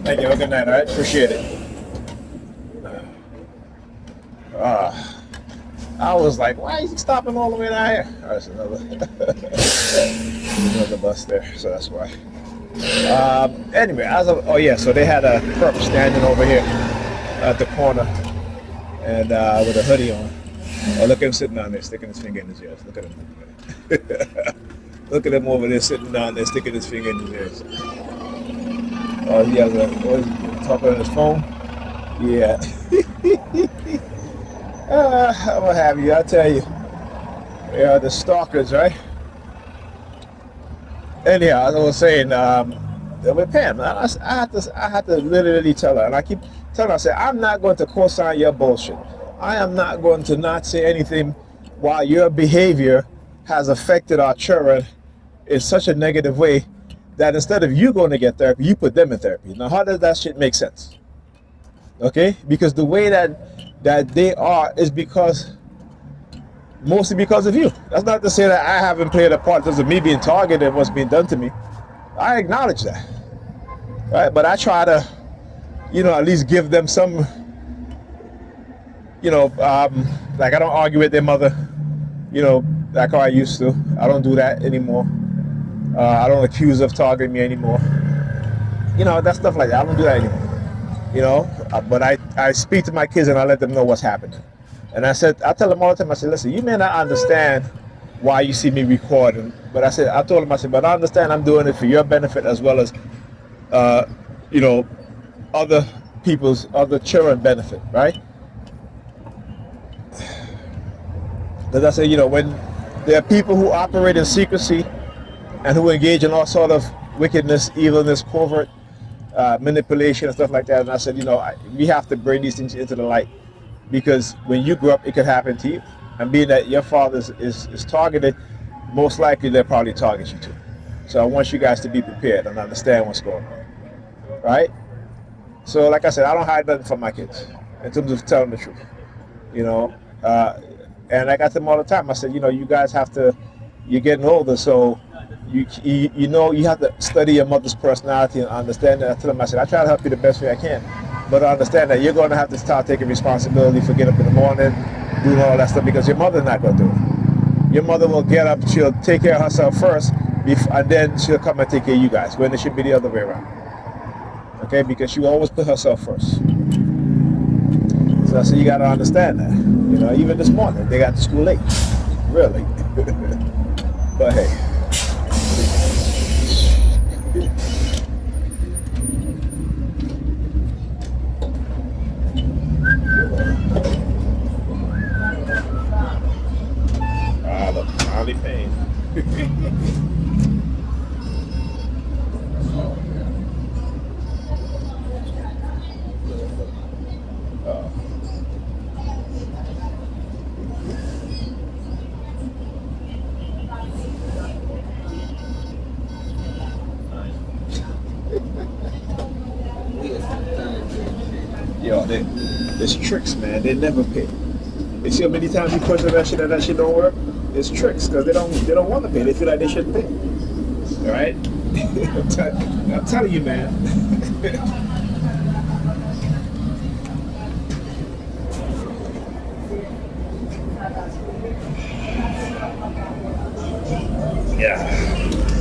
Thank you. Have a good night. All right. Appreciate it. I was like, why is he stopping all the way down here? Oh, there's another, another bus there, so that's why. Anyway, oh yeah, so they had a perp standing over here at the corner and with a hoodie on. Oh, look at him sitting down there, sticking his finger in his ears. Look at him. Look at him over there sitting down there, sticking his finger in his ears. Oh, he has talking on his phone. Yeah. What have you? I tell you, they are the stalkers, right? Anyhow, as I was saying, with Pam, I had to literally tell her, and I keep telling her, I said, I'm not going to co-sign your bullshit. I am not going to not say anything while your behavior has affected our children in such a negative way that instead of you going to get therapy, you put them in therapy. Now, how does that shit make sense? Okay, because the way that they are is mostly because of you. That's not to say that I haven't played a part in terms of me being targeted and what's being done to me. I acknowledge that, right? But I try to, at least give them some, like I don't argue with their mother, like how I used to. I don't do that anymore. I don't accuse of targeting me anymore. That stuff like that. I don't do that anymore. But I speak to my kids and I let them know what's happening. And I tell them all the time, I said, listen, you may not understand why you see me recording, but I told them, but I understand I'm doing it for your benefit as well as, other children benefit, right? Because I say, when there are people who operate in secrecy and who engage in all sort of wickedness, evilness, covert manipulation and stuff like that, and I said, we have to bring these things into the light. Because when you grow up, it could happen to you. And being that your father is targeted, most likely they'll probably target you too. So I want you guys to be prepared and understand what's going on. Right? So like I said, I don't hide nothing from my kids in terms of telling the truth. And I got them all the time. I said, you guys you're getting older, so you have to study your mother's personality and understand that. I tell them, I said, I try to help you the best way I can. But I understand that you're going to have to start taking responsibility for getting up in the morning, doing all that stuff, because your mother's not going to do it. Your mother will get up, she'll take care of herself first, and then she'll come and take care of you guys, when it should be the other way around. Okay, because she will always put herself first. So I said, you got to understand that. Even this morning, they got to school late. Really. But hey. Finally pain. There's tricks, man. They never pay. You see how many times you push that shit and that shit don't work? It's tricks because they don't want to pay. They feel like they shouldn't pay. All right? I'm telling you, man. Yeah.